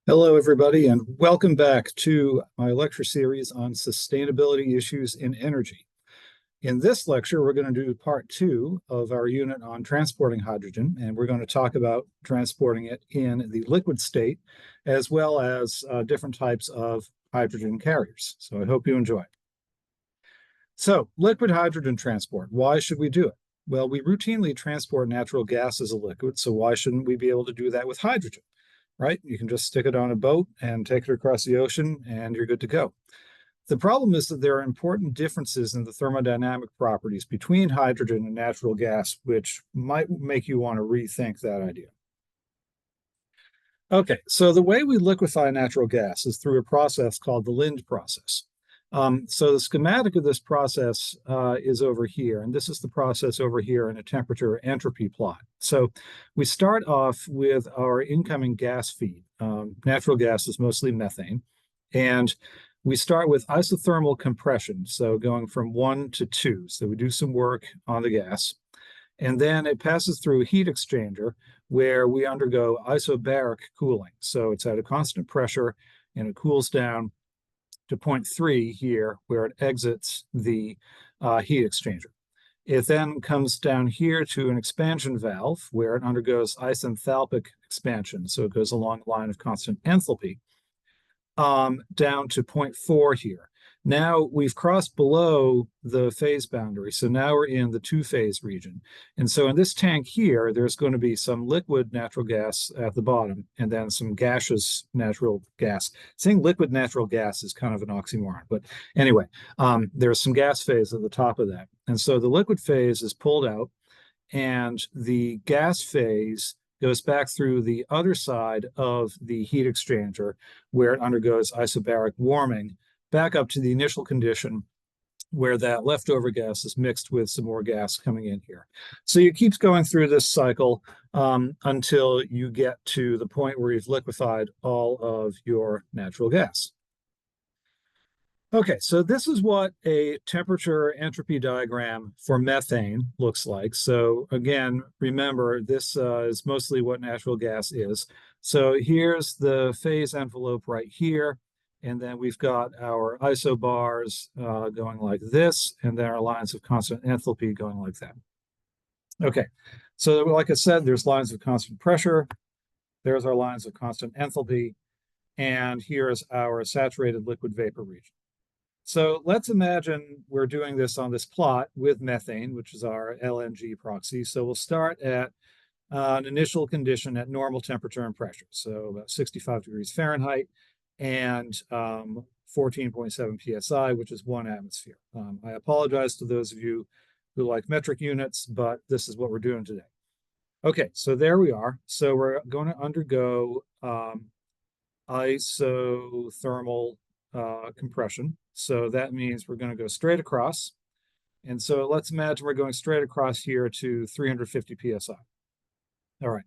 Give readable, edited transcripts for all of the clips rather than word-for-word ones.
Hello, everybody, and welcome back to my lecture series on sustainability issues in energy. In this lecture, we're going to do part two of our unit on transporting hydrogen, and we're going to talk about transporting it in the liquid state, as well as different types of hydrogen carriers. So I hope you enjoy. So, liquid hydrogen transport, why should we do it? Well, we routinely transport natural gas as a liquid, so why shouldn't we be able to do that with hydrogen? Right? You can just stick it on a boat and take it across the ocean, and you're good to go. The problem is that there are important differences in the thermodynamic properties between hydrogen and natural gas, which might make you want to rethink that idea. Okay, so the way we liquefy natural gas is through a process called the Lind process. So the schematic of this process is over here, and this is the process over here in a temperature entropy plot. So we start off with our incoming gas feed. Natural gas is mostly methane, and we start with isothermal compression, so going from 1 to 2. So we do some work on the gas, and then it passes through a heat exchanger where we undergo isobaric cooling. So it's at a constant pressure and it cools down to 0.3 here, where it exits the heat exchanger. It then comes down here to an expansion valve where it undergoes isenthalpic expansion. So it goes along a line of constant enthalpy down to 0.4 here. Now we've crossed below the phase boundary. So now we're in the two-phase region. And so in this tank here, there's going to be some liquid natural gas at the bottom and then some gaseous natural gas. Saying liquid natural gas is kind of an oxymoron. But anyway, there's some gas phase at the top of that. And so the liquid phase is pulled out and the gas phase goes back through the other side of the heat exchanger where it undergoes isobaric warming back up to the initial condition where that leftover gas is mixed with some more gas coming in here. So it keeps going through this cycle until you get to the point where you've liquefied all of your natural gas. Okay, so this is what a temperature entropy diagram for methane looks like. So again, remember, this is mostly what natural gas is. So here's the phase envelope right here. And then we've got our isobars going like this, and then our lines of constant enthalpy going like that. Okay, so like I said, there's lines of constant pressure. There's our lines of constant enthalpy. And here's our saturated liquid vapor region. So let's imagine we're doing this on this plot with methane, which is our LNG proxy. So we'll start at an initial condition at normal temperature and pressure. So about 65 degrees Fahrenheit and 14.7 psi, which is 1 atmosphere. I apologize to those of you who like metric units, but this is what we're doing today. Okay, so there we are. So we're going to undergo isothermal compression. So that means we're going to go straight across. And so let's imagine we're going straight across here to 350 psi. All right.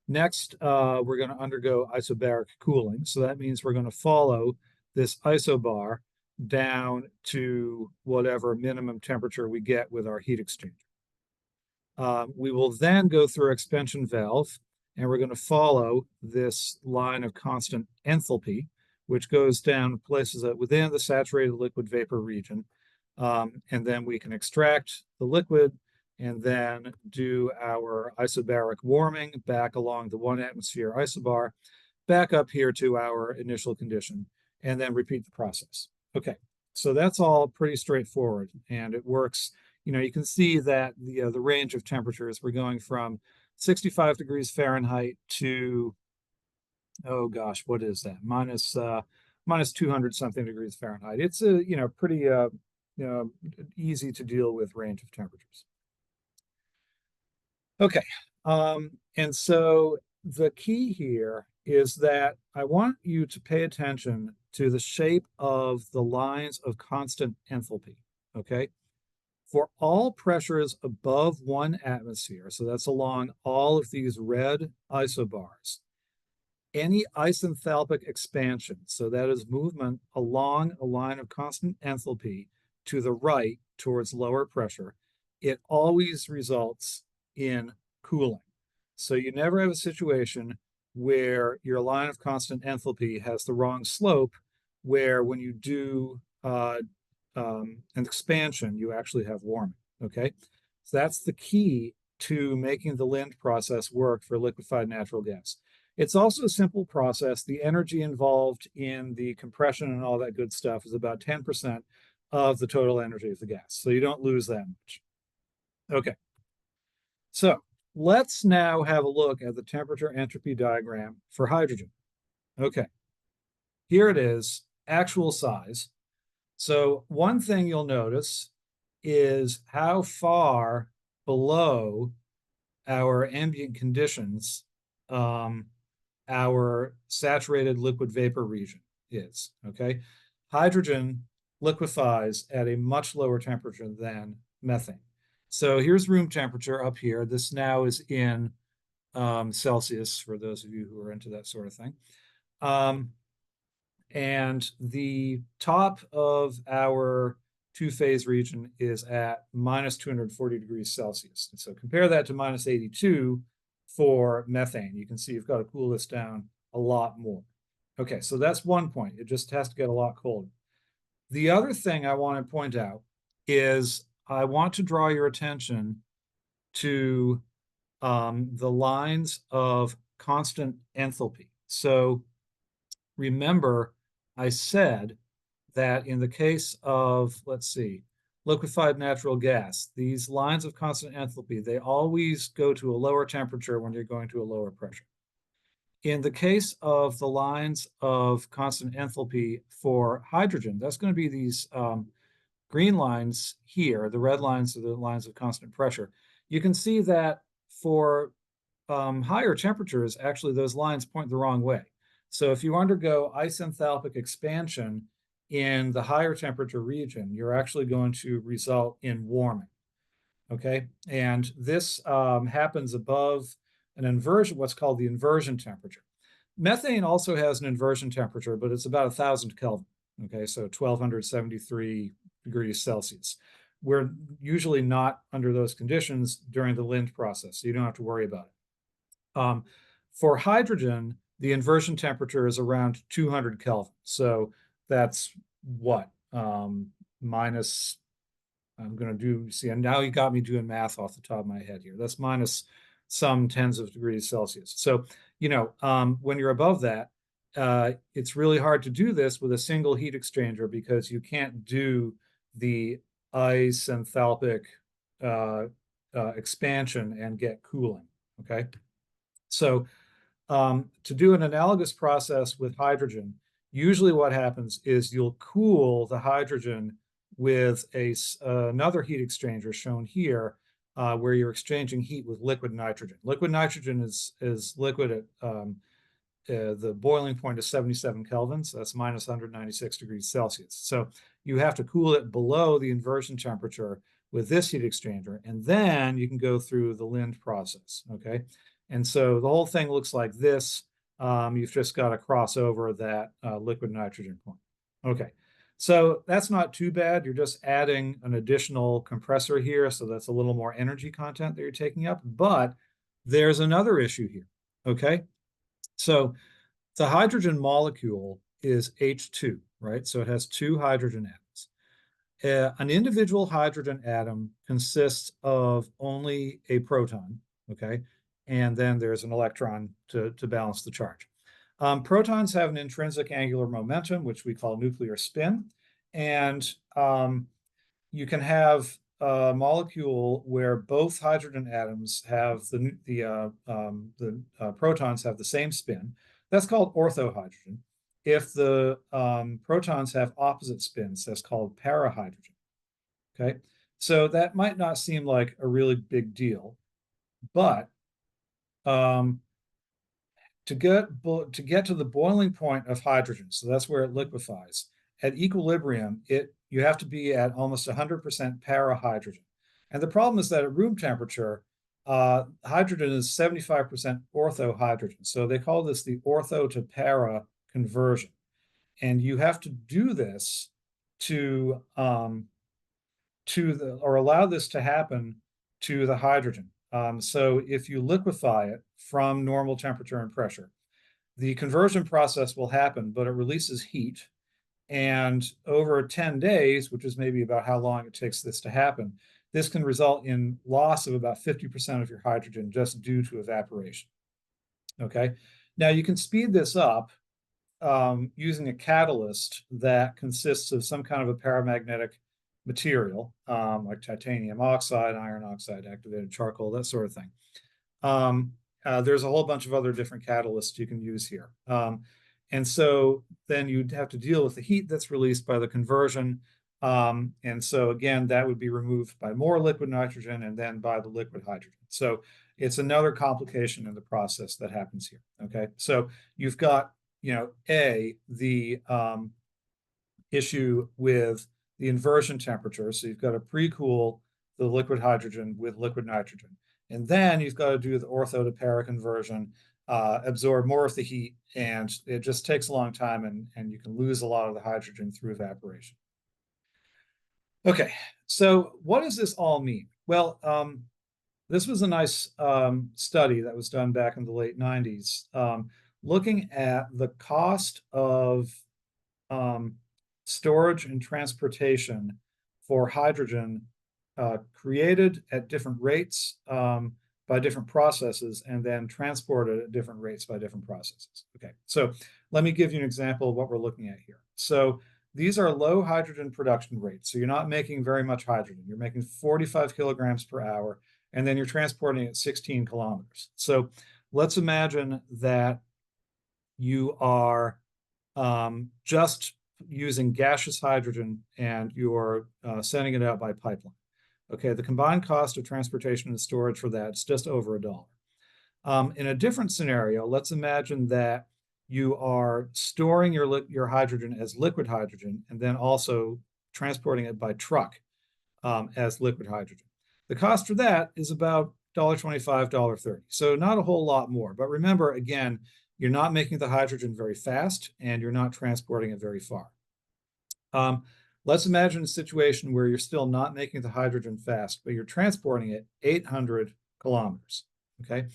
Next, we're going to undergo isobaric cooling. So that means we're going to follow this isobar down to whatever minimum temperature we get with our heat exchanger. We will then go through our expansion valve, and we're going to follow this line of constant enthalpy, which goes down, places it within the saturated liquid vapor region. And then we can extract the liquid and then do our isobaric warming back along the 1 atmosphere isobar, back up here to our initial condition, and then repeat the process. Okay, so that's all pretty straightforward, and it works. You know, you can see that the range of temperatures, we're going from 65 degrees Fahrenheit to, oh gosh, what is that? Minus 200 something degrees Fahrenheit. It's a, pretty easy to deal with range of temperatures. Okay, and so the key here is that I want you to pay attention to the shape of the lines of constant enthalpy, okay? For all pressures above 1 atmosphere, so that's along all of these red isobars, any isenthalpic expansion, so that is movement along a line of constant enthalpy to the right towards lower pressure, it always results in cooling. So you never have a situation where your line of constant enthalpy has the wrong slope, where when you do an expansion, you actually have warming, okay? So that's the key to making the Lind process work for liquefied natural gas. It's also a simple process. The energy involved in the compression and all that good stuff is about 10% of the total energy of the gas. So you don't lose that much. Okay, so let's now have a look at the temperature entropy diagram for hydrogen. Okay, here it is, actual size. So one thing you'll notice is how far below our ambient conditions our saturated liquid vapor region is, okay? Hydrogen liquefies at a much lower temperature than methane. So here's room temperature up here. This now is in Celsius, for those of you who are into that sort of thing. And the top of our two-phase region is at minus 240 degrees Celsius. And so compare that to minus 82 for methane. You can see you've got to cool this down a lot more. Okay, so that's one point. It just has to get a lot colder. The other thing I want to point out is I want to draw your attention to the lines of constant enthalpy. So remember, I said that in the case of, let's see, liquefied natural gas, these lines of constant enthalpy, they always go to a lower temperature when you're going to a lower pressure. In the case of the lines of constant enthalpy for hydrogen, that's going to be these green lines here. The red lines are the lines of constant pressure. You can see that for higher temperatures, actually those lines point the wrong way. So if you undergo isenthalpic expansion in the higher temperature region, you're actually going to result in warming, okay? And this happens above an inversion, what's called the inversion temperature. Methane also has an inversion temperature, but it's about 1,000 Kelvin, okay? So 1,273 degrees Celsius. We're usually not under those conditions during the Lind process, so you don't have to worry about it. For hydrogen, the inversion temperature is around 200 Kelvin. So that's what? Minus, I'm going to do, see, and now you got me doing math off the top of my head here. That's minus some tens of degrees Celsius. So, you know, when you're above that, it's really hard to do this with a single heat exchanger because you can't do the isenthalpic expansion and get cooling, okay? So to do an analogous process with hydrogen, usually what happens is you'll cool the hydrogen with another heat exchanger shown here, where you're exchanging heat with liquid nitrogen. Liquid nitrogen is liquid at the boiling point is 77 Kelvin, so that's minus 196 degrees Celsius. So you have to cool it below the inversion temperature with this heat exchanger, and then you can go through the Lind process, okay? And so the whole thing looks like this. You've just got to cross over that liquid nitrogen point. Okay, so that's not too bad. You're just adding an additional compressor here, so that's a little more energy content that you're taking up. But there's another issue here, okay? So the hydrogen molecule is H2, right? So it has two hydrogen atoms. An individual hydrogen atom consists of only a proton, okay? And then there's an electron to balance the charge. Protons have an intrinsic angular momentum, which we call nuclear spin. And you can have a molecule where both hydrogen atoms have the protons have the same spin. That's called orthohydrogen. If the protons have opposite spins, that's called parahydrogen. Okay, so that might not seem like a really big deal, but to get to the boiling point of hydrogen, so that's where it liquefies, at equilibrium, you have to be at almost 100% parahydrogen. And the problem is that at room temperature, hydrogen is 75% orthohydrogen. So they call this the ortho to para conversion. And you have to do this or allow this to happen to the hydrogen. So if you liquefy it from normal temperature and pressure, the conversion process will happen, but it releases heat. And over 10 days, which is maybe about how long it takes this to happen, this can result in loss of about 50% of your hydrogen just due to evaporation. Okay. Now you can speed this up using a catalyst that consists of some kind of a paramagnetic material, like titanium oxide, iron oxide, activated charcoal, that sort of thing. There's a whole bunch of other different catalysts you can use here. And so then you'd have to deal with the heat that's released by the conversion. And so again, that would be removed by more liquid nitrogen and then by the liquid hydrogen. So it's another complication in the process that happens here. Okay, so you've got, the issue with the inversion temperature. So you've got to pre-cool the liquid hydrogen with liquid nitrogen. And then you've got to do the ortho to para conversion, absorb more of the heat, and it just takes a long time, and you can lose a lot of the hydrogen through evaporation. Okay, so what does this all mean? Well, this was a nice study that was done back in the late 90s, looking at the cost of storage and transportation for hydrogen created at different rates by different processes and then transported at different rates by different processes. Okay, so let me give you an example of what we're looking at here. So these are low hydrogen production rates. So you're not making very much hydrogen. You're making 45 kilograms per hour, and then you're transporting it 16 kilometers. So let's imagine that you are just using gaseous hydrogen and you're sending it out by pipeline. Okay, the combined cost of transportation and storage for that is just over $1. In a different scenario, let's imagine that you are storing your hydrogen as liquid hydrogen and then also transporting it by truck as liquid hydrogen. The cost for that is about $1.25, $1.30. So not a whole lot more. But remember, again, you're not making the hydrogen very fast and you're not transporting it very far. Let's imagine a situation where you're still not making the hydrogen fast, but you're transporting it 800 kilometers. Okay.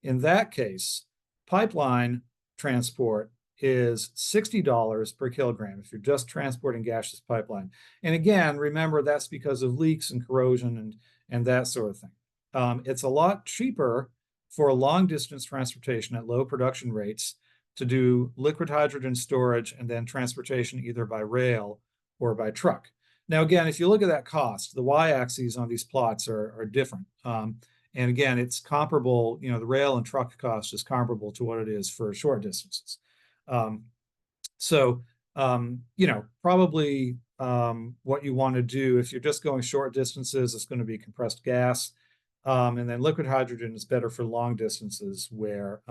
In that case, pipeline transport is $60 per kilogram if you're just transporting gaseous pipeline. And again, remember that's because of leaks and corrosion and that sort of thing. It's a lot cheaper for long distance transportation at low production rates to do liquid hydrogen storage and then transportation either by rail or by truck. Now, again, if you look at that cost, the y-axes on these plots are different. And again, it's comparable, the rail and truck cost is comparable to what it is for short distances. Probably what you want to do if you're just going short distances is going to be compressed gas. And then liquid hydrogen is better for long distances where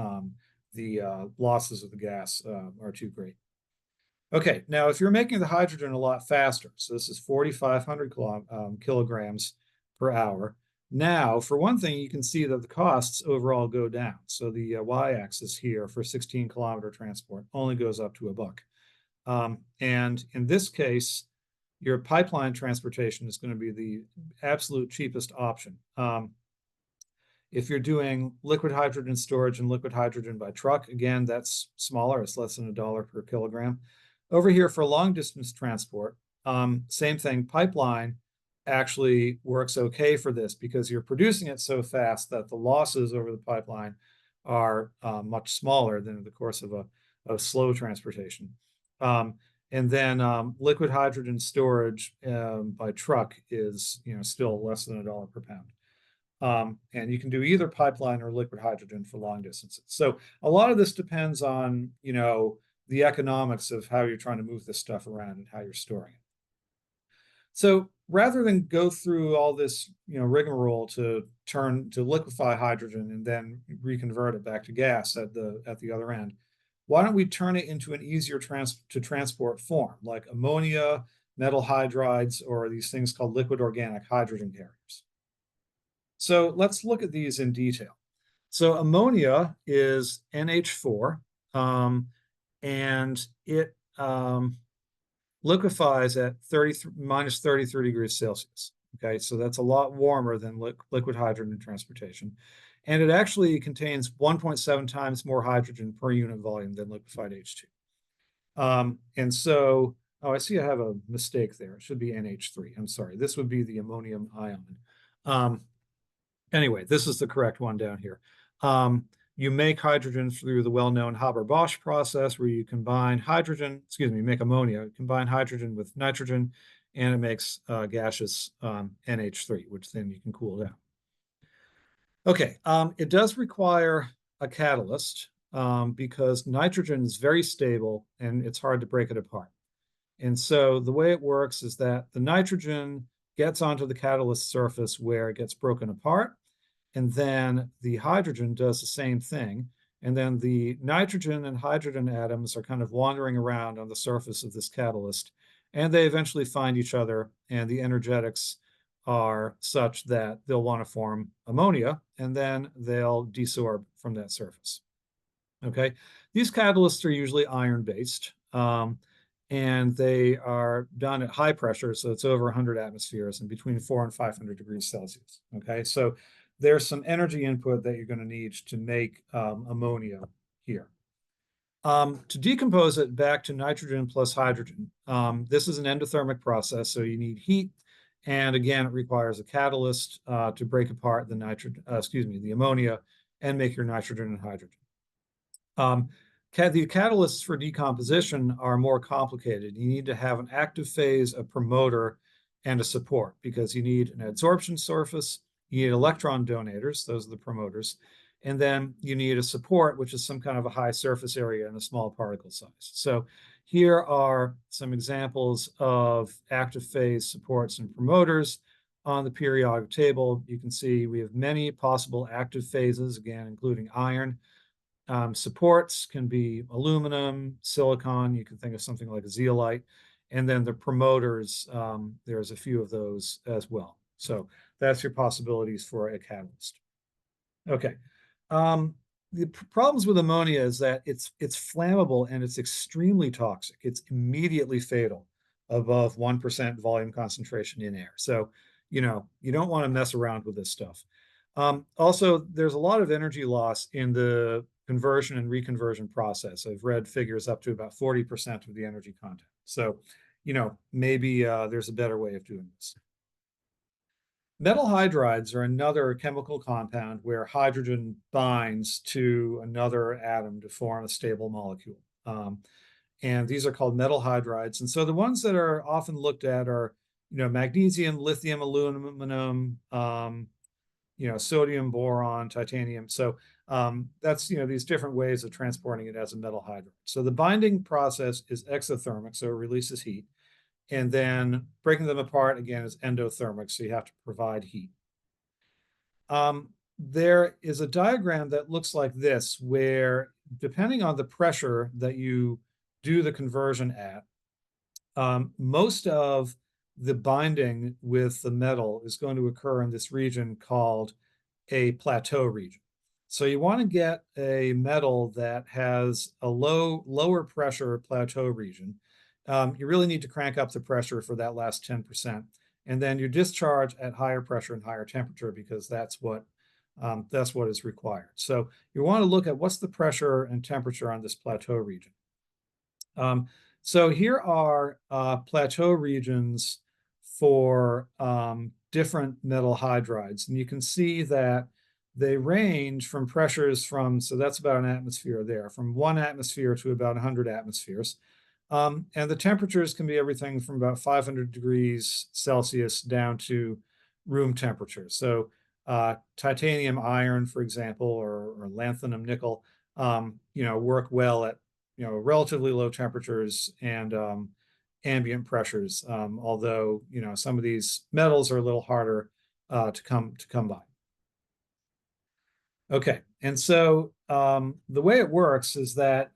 the losses of the gas are too great. Okay, now if you're making the hydrogen a lot faster, so this is 4,500 kilograms per hour. Now, for one thing, you can see that the costs overall go down. So the y-axis here for 16-kilometer transport only goes up to $1. And in this case, your pipeline transportation is going to be the absolute cheapest option. If you're doing liquid hydrogen storage and liquid hydrogen by truck, again, that's smaller. It's less than $1 per kilogram. Over here for long distance transport, same thing, pipeline actually works okay for this because you're producing it so fast that the losses over the pipeline are much smaller than in the course of a slow transportation. And then liquid hydrogen storage by truck is still less than $1 per pound. And you can do either pipeline or liquid hydrogen for long distances. So a lot of this depends on the economics of how you're trying to move this stuff around and how you're storing it. So rather than go through all this rigmarole to liquefy hydrogen and then reconvert it back to gas at the other end, why don't we turn it into an easier to transport form like ammonia, metal hydrides, or these things called liquid organic hydrogen carriers? So let's look at these in detail. So ammonia is NH4. And it liquefies at minus 33 degrees Celsius. Okay, so that's a lot warmer than liquid hydrogen transportation. And it actually contains 1.7 times more hydrogen per unit volume than liquefied H2. And so, oh, I see I have a mistake there. It should be NH3. I'm sorry. This would be the ammonium ion. Um, anyway, this is the correct one down here. You make hydrogen through the well-known Haber-Bosch process where you combine hydrogen, excuse me, make ammonia, combine hydrogen with nitrogen, and it makes gaseous NH3, which then you can cool down. Okay, it does require a catalyst because nitrogen is very stable and it's hard to break it apart. And so the way it works is that the nitrogen gets onto the catalyst surface where it gets broken apart, and then the hydrogen does the same thing. And then the nitrogen and hydrogen atoms are kind of wandering around on the surface of this catalyst, and they eventually find each other, and the energetics are such that they'll want to form ammonia, and then they'll desorb from that surface. Okay, these catalysts are usually iron-based, and they are done at high pressure, so it's over 100 atmospheres and between 400 and 500 degrees Celsius. Okay, so there's some energy input that you're going to need to make ammonia here. To decompose it back to nitrogen plus hydrogen, this is an endothermic process, so you need heat, and again, it requires a catalyst to break apart the the ammonia and make your nitrogen and hydrogen. The catalysts for decomposition are more complicated. You need to have an active phase, a promoter, and a support because you need an adsorption surface, you need electron donators, those are the promoters, and then you need a support, which is some kind of a high surface area and a small particle size. So here are some examples of active phase supports and promoters on the periodic table. You can see we have many possible active phases, again, including iron. Supports can be aluminum, silicon, you can think of something like a zeolite, and then the promoters, there's a few of those as well. So that's your possibilities for a catalyst. Okay. The problems with ammonia is that it's flammable and it's extremely toxic. It's immediately fatal above 1% volume concentration in air. So, you don't want to mess around with this stuff. Also, there's a lot of energy loss in the conversion and reconversion process. I've read figures up to about 40% of the energy content. So, maybe there's a better way of doing this. Metal hydrides are another chemical compound where hydrogen binds to another atom to form a stable molecule. And these are called metal hydrides. And so the ones that are often looked at are, magnesium, lithium, aluminum, sodium, boron, titanium. So that's, these different ways of transporting it as a metal hydride. So the binding process is exothermic, so it releases heat. And then breaking them apart, again, is endothermic, so you have to provide heat. There is a diagram that looks like this, where depending on the pressure that you do the conversion at, most of the binding with the metal is going to occur in this region called a plateau region. So you want to get a metal that has a lower pressure plateau region. You really need to crank up the pressure for that last 10%. And then you discharge at higher pressure and higher temperature because that's what is required. So you want to look at what's the pressure and temperature on this plateau region. So here are plateau regions for different metal hydrides. And you can see that they range from pressures so that's about an atmosphere there, from 1 atmosphere to about 100 atmospheres. And the temperatures can be everything from about 500 degrees Celsius down to room temperature. So titanium iron, for example, or lanthanum nickel, work well at relatively low temperatures and ambient pressures. Although some of these metals are a little harder to come by. Okay, and so the way it works is that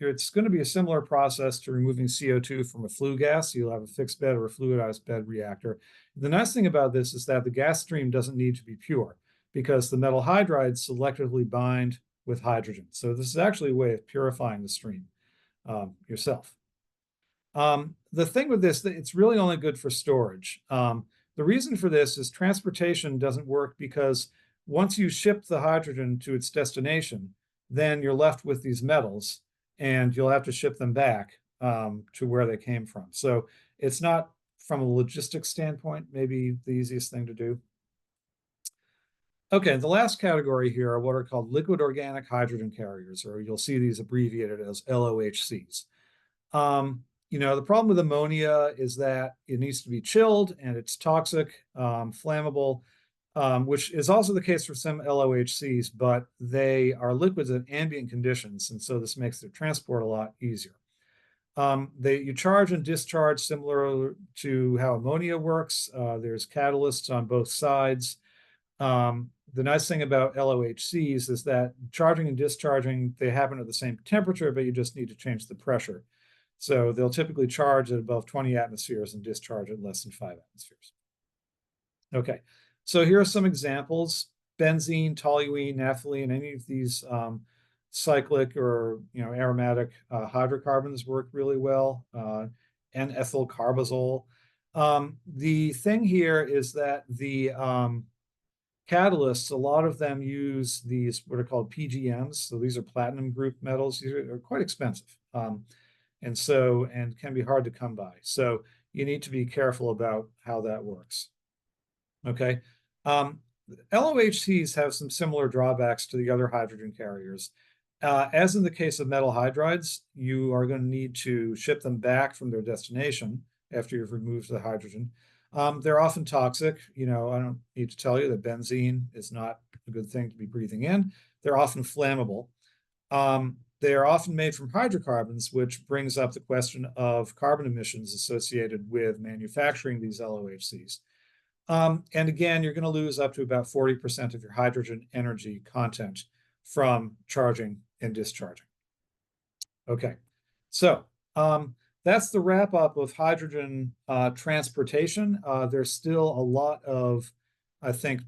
it's going to be a similar process to removing CO2 from a flue gas. You'll have a fixed bed or a fluidized bed reactor. The nice thing about this is that the gas stream doesn't need to be pure because the metal hydrides selectively bind with hydrogen. So this is actually a way of purifying the stream yourself. The thing with this, it's really only good for storage. The reason for this is transportation doesn't work because once you ship the hydrogen to its destination, then you're left with these metals and you'll have to ship them back to where they came from. So it's not, from a logistics standpoint, maybe the easiest thing to do. Okay, the last category here are what are called liquid organic hydrogen carriers, or you'll see these abbreviated as LOHCs. The problem with ammonia is that it needs to be chilled and it's toxic, flammable, which is also the case for some LOHCs, but they are liquids at ambient conditions, and so this makes their transport a lot easier. You charge and discharge similar to how ammonia works. There's catalysts on both sides. The nice thing about LOHCs is that charging and discharging, they happen at the same temperature, but you just need to change the pressure. So they'll typically charge at above 20 atmospheres and discharge at less than 5 atmospheres. Okay, so here are some examples. Benzene, toluene, naphthalene, any of these cyclic or aromatic hydrocarbons work really well, and ethyl carbazole. The thing here is that the catalysts, a lot of them use these what are called PGMs. So these are platinum group metals. These are quite expensive, and can be hard to come by. So you need to be careful about how that works. Okay. LOHCs have some similar drawbacks to the other hydrogen carriers. As in the case of metal hydrides, you are going to need to ship them back from their destination after you've removed the hydrogen. They're often toxic. I don't need to tell you that benzene is not a good thing to be breathing in. They're often flammable. They are often made from hydrocarbons, which brings up the question of carbon emissions associated with manufacturing these LOHCs. And again, you're going to lose up to about 40% of your hydrogen energy content from charging and discharging. Okay, so that's the wrap up of hydrogen transportation. There's still a lot of, I think,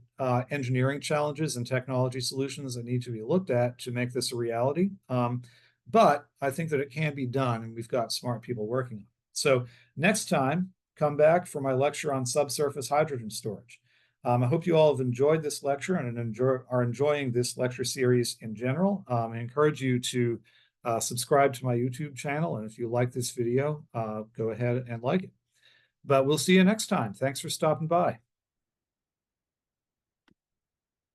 engineering challenges and technology solutions that need to be looked at to make this a reality. But I think that it can be done, and we've got smart people working on it. So next time, come back for my lecture on subsurface hydrogen storage. I hope you all have enjoyed this lecture and are enjoying this lecture series in general. I encourage you to subscribe to my YouTube channel, and if you like this video, go ahead and like it. But we'll see you next time. Thanks for stopping by.